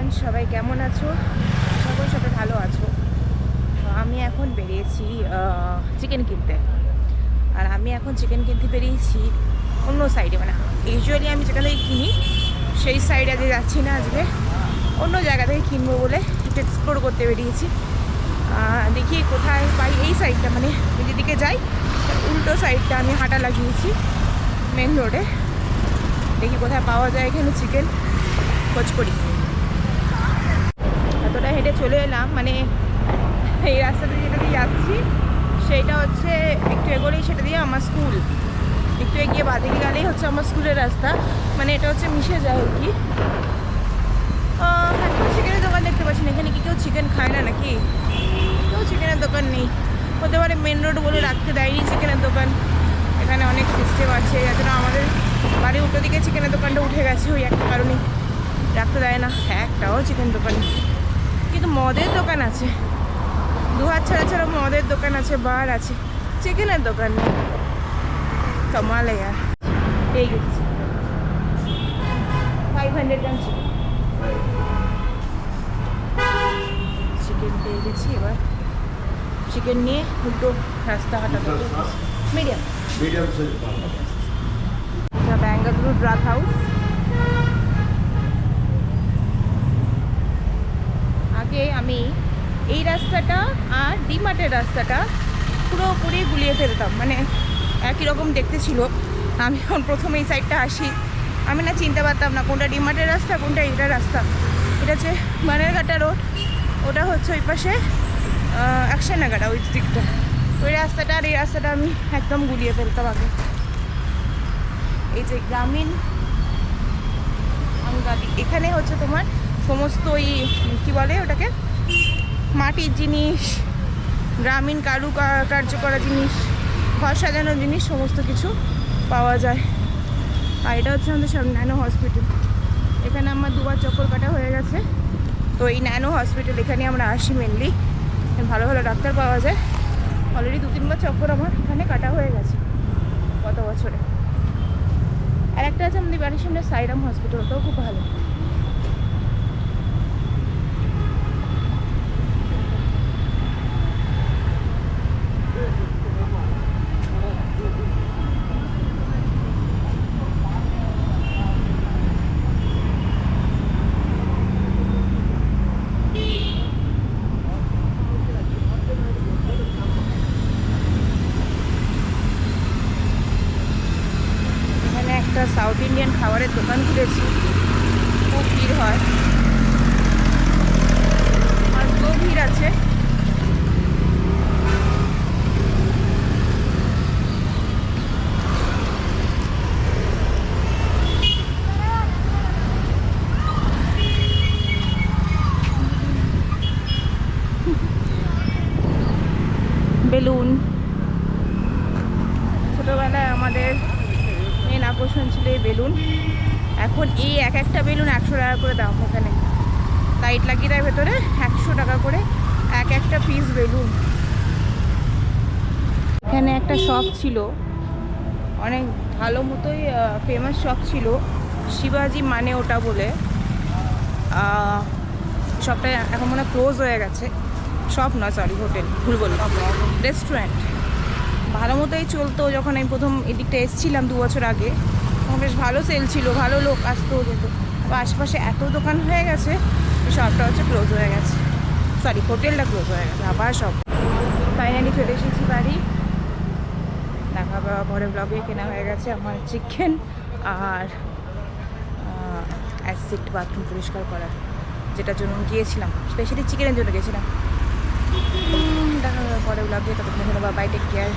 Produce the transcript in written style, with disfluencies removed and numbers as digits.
Friends, সবাই কেমন আছো? সবাই ভালো আছো। আমি এখন বেরিয়েছি চিকেন কিনতে। আর আমি এখন চিকেন কিনতে বেরিয়েছি অন্য সাইডে, মানে ইউজুয়ালি আমি যেখান থেকে কিনি সেই সাইডে আজকে যাচ্ছি না, আজকে অন্য জায়গা থেকে কিনবো বলে একটু এক্সপ্লোর করতে বেরিয়েছি। দেখি কোথায় পাই এই সাইডটা, মানে যেদিকে যাই উল্টো সাইডটা আমি হাঁটা লাগিয়েছি মেন রোডে। দেখি কোথায় পাওয়া যায় এখানে চিকেন, খোঁজ করি। এতটা হেঁটে চলে এলাম, মানে এই রাস্তাটা যেটা দিয়ে যাচ্ছি সেইটা হচ্ছে একটু এগোলেই সেটা দিয়ে আমার স্কুল, একটু এগিয়ে বাঁদিকে গেলেই হচ্ছে আমার স্কুলের রাস্তা। মানে এটা হচ্ছে মিশে যায় আর কি। এখন চিকেনের দোকান দেখতে পাচ্ছি না। এখানে কি কেউ চিকেন খায় না নাকি? কেউ চিকেনের দোকান নেই। হতে পারে মেন রোড বলে রাখতে দেয়নি চিকেনের দোকান। এখানে অনেক সিস্টেম আছে, যার জন্য আমাদের বাড়ির উল্টো দিকে চিকেনের দোকানটা উঠে গেছে, ওই একটা কারণে রাখতে দেয় না। একটাও চিকেন দোকান নেই, কিন্তু মদের দোকান আছে। দুহাত ছাড়া ছাড়া মদের দোকান আছে, বার আছে, চিকেনের দোকান নেই। কমাল यार। পেয়ে গেছি 500 গ্রাম চিকেন পেয়ে গেছি। এবার চিকেন নিয়ে উল্টো রাস্তা হাঁটাতে মিডিয়াম বেঙ্গালুরু ড্রাগ হাউস। আগে আমি এই রাস্তাটা আর ডিমার্টের রাস্তাটা পুরোপুরি গুলিয়ে ফেলতাম, মানে একই রকম দেখতে ছিল। আমি যখন প্রথমে এই সাইডটা আসি, আমি না চিনতে পারতাম না কোনটা ডিমার্টের রাস্তা কোনটা এটা রাস্তা। এটা হচ্ছে বানেরঘাটা রোড, ওটা হচ্ছে ওই পাশে অ্যাকশননগর ওই দিকটা। ওই রাস্তাটা আর এই রাস্তাটা আমি একদম গুলিয়ে ফেলতাম আগে। এই যে গ্রামীণ আঙ্গালি, এখানে হচ্ছে তোমার সমস্ত ওই কী বলে ওটাকে, মাটির জিনিস, গ্রামীণ কার্য করা জিনিস, ঘর সাজানোর জিনিস সমস্ত কিছু পাওয়া যায়। আর এটা হচ্ছে আমাদের সব ন্যানো হসপিটাল। এখানে আমার দুবার চক্কর কাটা হয়ে গেছে, তো এই ন্যানো হসপিটাল এখানে আমরা আসি মেনলি। ভালো ভালো ডাক্তার পাওয়া যায়। অলরেডি 2-3 বার চক্কর আমার এখানে কাটা হয়ে গেছে গত বছরে। আর একটা আছে আমাদের বাড়ির সামনে সাইরাম হসপিটাল, ওটাও খুব ভালো। সাউথ ইন্ডিয়ান খাবারের দোকান খুলেছি, খুব ভিড় হয়, আজকেও ভিড় আছে। বেলুন, ছোটোবেলায় আমাদের মেন আকর্ষণ ছিল এই বেলুন। এখন এই এক একটা বেলুন 100 টাকা করে দাম। ওখানে লাইট লাগিয়ে দেয় ভেতরে, 100 টাকা করে এক একটা পিস বেলুন। এখানে একটা শপ ছিল, অনেক ভালো মতোই ফেমাস শপ ছিল, শিবাজি মানে ওটা বলে। শপটা এখন মনে হয় ক্লোজ হয়ে গেছে। শপ না, সরি হোটেল, ভুল বললাম, রেস্টুরেন্ট। ভালো মতোই চলতো। যখন আমি প্রথম এদিকটা এসেছিলাম 2 বছর আগে, তখন বেশ ভালো সেল ছিল, ভালো লোক আসতো যেত। আবার আশেপাশে এত দোকান হয়ে গেছে, শপটা হচ্ছে ক্লোজ হয়ে গেছে, সরি হোটেলটা ক্লোজ হয়ে গেছে। আবার সব ফাইনালি চলে এসেছি বাড়ি। দেখা পাওয়া পরে ব্লগে কেনা হয়ে গেছে আমার চিকেন আর অ্যাসিড বাথরুম পরিষ্কার করার, যেটার জন্য গিয়েছিলাম, স্পেশালি চিকেনের জন্য গেছিলাম। দেখা পাওয়া পরে ব্লগে, ততক্ষণ বাই, টেক কেয়ার।